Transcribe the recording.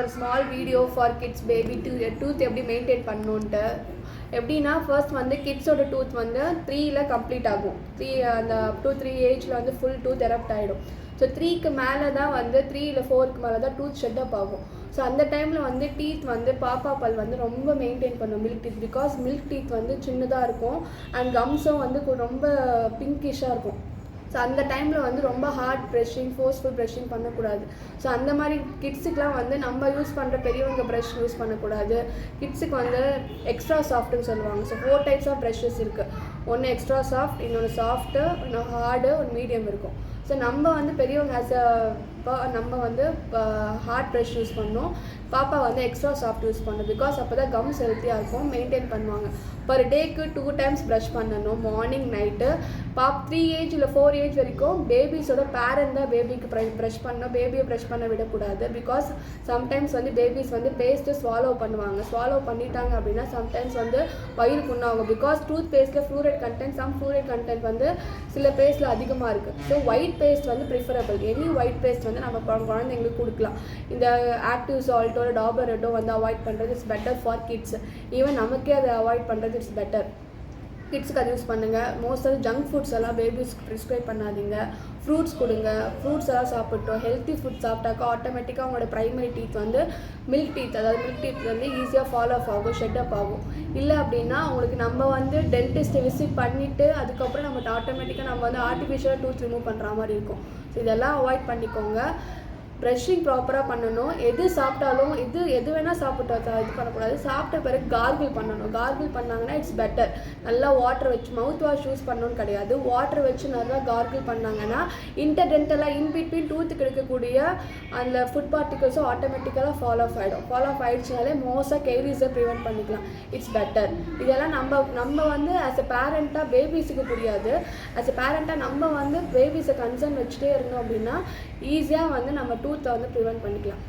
ஒரு small video for kids baby tooth எப்படி maintain பண்ணணுன்ட்டு. எப்படின்னா ஃபர்ஸ்ட் வந்து கிட்ஸோட டூத் வந்து 3ல் கம்ப்ளீட் ஆகும். அந்த அப் டு 3 ஏஜில் வந்து ஃபுல் டூத் எரப்ட் ஆகிடும். ஸோ 3க்கு மேலே தான் வந்து 3 இல்லை 4க்கு மேலே தான் டூத் ஷெட்டப் ஆகும். ஸோ அந்த டைமில் வந்து டீத் வந்து பாப்பா பல் வந்து ரொம்ப மெயின்டைன் பண்ணும் milk teeth. Because milk teeth வந்து சின்னதாக இருக்கும் அண்ட் கம்ஸும் வந்து ரொம்ப பிங்கிஷாக இருக்கும். ஸோ அந்த டைமில் வந்து ரொம்ப ஹார்ட் ப்ரெஷ்ஷிங் ஃபோர்ஸ்ஃபுல் ப்ரெஷ்ஷிங் பண்ணக்கூடாது. ஸோ அந்த மாதிரி கிட்ஸுக்கெலாம் வந்து நம்ம யூஸ் பண்ணுற பெரியவங்க ப்ரெஷ் யூஸ் பண்ணக்கூடாது. கிட்ஸுக்கு வந்து எக்ஸ்ட்ரா சாஃப்ட்டுன்னு சொல்லுவாங்க. ஸோ 4 டைப்ஸ் ஆஃப் ப்ரெஷ்ஷஸ் இருக்குது. ஒன்று எக்ஸ்ட்ரா சாஃப்ட், இன்னொன்று சாஃப்ட்டு, இன்னொன்று ஹார்டு, ஒரு மீடியம் இருக்கும். ஸோ நம்ம வந்து பெரியவங்க நம்ம வந்து ஹார்ட் ப்ரெஷ் யூஸ் பண்ணோம், பாப்பா வந்து எக்ஸ்ட்ரா சாஃப்ட் யூஸ் பண்ணணும். பிகாஸ் அப்போ தான் கம்ஸ் ஹெல்த்தியாக இருக்கும், மெயின்டைன் பண்ணுவாங்க. பர் டேக்கு 2 டைம்ஸ் ப்ரஷ் பண்ணணும், மார்னிங் நைட்டு. 3 ஏஜ் இல்லை 4 ஏஜ் வரைக்கும் பேபிஸோட பேரண்ட் தான் பேபிக்கு ப்ரஷ் பண்ணணும். பேபியை ப்ரஷ் பண்ண விடக்கூடாது. பிகாஸ் சம்டைம்ஸ் வந்து பேபிஸ் வந்து பேஸ்ட்டு ஸ்வாலோ பண்ணுவாங்க. ஸ்வாலோ பண்ணிட்டாங்க அப்படின்னா சம்டைம்ஸ் வந்து வயிறு புண்ணாகும். பிகாஸ் டூத் பேஸ்ட்டில் ஃப்ளூரைட் கண்டென்ட் வந்து சில பேஸ்ட்டில் அதிகமாக இருக்குது. ஸோ ஒயிட் பேஸ்ட் வந்து ப்ரிஃபரபிள். எனி ஒயிட் பேஸ்ட் வந்து நம்ம குழந்தைங்களுக்கு கொடுக்கலாம். இந்த ஆக்டிவ் சால்ட்டோ டாபர் ரெட்டோ வந்து அவாய்ட் பண்ணுறது it's better for kids. Even நமக்கே அதை அவாய்ட் பண்ணுறது இட்ஸ் பெட்டர். கிட்ஸுக்கு அது யூஸ் பண்ணுங்கள். மோஸ்ட்டாக ஜங்க் ஃபுட்ஸ் எல்லாம் பேபிஸ்க்கு ப்ரிஸ்கிரைப் பண்ணாதீங்க. ஃப்ரூட்ஸ் கொடுங்க. ஃப்ரூட்ஸ் எல்லாம் சாப்பிட்டோம், ஹெல்த்தி ஃபுட் சாப்பிட்டாக்கா ஆட்டோமேட்டிக்காக அவங்களோட ப்ரைமரி டீத் வந்து மில்க் டீத் வந்து ஈஸியாக ஃபாலோ ஆஃப் ஆகும், ஷெட்டப் ஆகும். இல்லை அப்படின்னா அவங்களுக்கு நம்ம வந்து டென்டிஸ்ட்டை விசிட் பண்ணிவிட்டு அதுக்கப்புறம் நம்ம ஆட்டோமேட்டிக்காக நம்ம வந்து ஆர்டிஃபிஷியலாக டூத் ரிமூவ் பண்ணுற மாதிரி இருக்கும். ஸோ இதெல்லாம் அவாய்ட் பண்ணிக்கோங்க. ப்ரஷ்ஷிங் ப்ராப்பராக பண்ணணும். எது சாப்பிட்டாலும் எது வேணால் சாப்பிட்டா இது பண்ணக்கூடாது. சாப்பிட்ட பிறகு கார்கிள் பண்ணணும். கார்கிள் பண்ணாங்கன்னா இட்ஸ் பெட்டர். நல்லா வாட்டர் வச்சு மவுத் வாஷ் யூஸ் பண்ணணும்னு கிடையாது. வாட்டர் வச்சு நல்லா கார்கிள் பண்ணாங்கன்னா இன்டர்டென்டலாக இன்பிட்வீன் டூத்துக்கு இருக்கக்கூடிய அந்த ஃபுட் பார்ட்டிகல்ஸும் ஆட்டோமேட்டிக்கலாக ஃபாலோ ஆஃப் ஆகிடுச்சுனாலே மோஸ்ட்டாக கேரிஸை ப்ரிவெண்ட் பண்ணிக்கலாம். It's better. இதெல்லாம் நம்ம வந்து ஆஸ் எ பேரண்ட்டாக பேபிஸுக்கு புரியாது. ஆஸ் எ பேரண்ட்டாக நம்ம வந்து பேபிஸை கன்சர்ன் வச்சுட்டே இருந்தோம் அப்படின்னா ஈஸியாக வந்து நம்ம டூத்தை வந்து ப்ரிவெண்ட் பண்ணிக்கலாம்.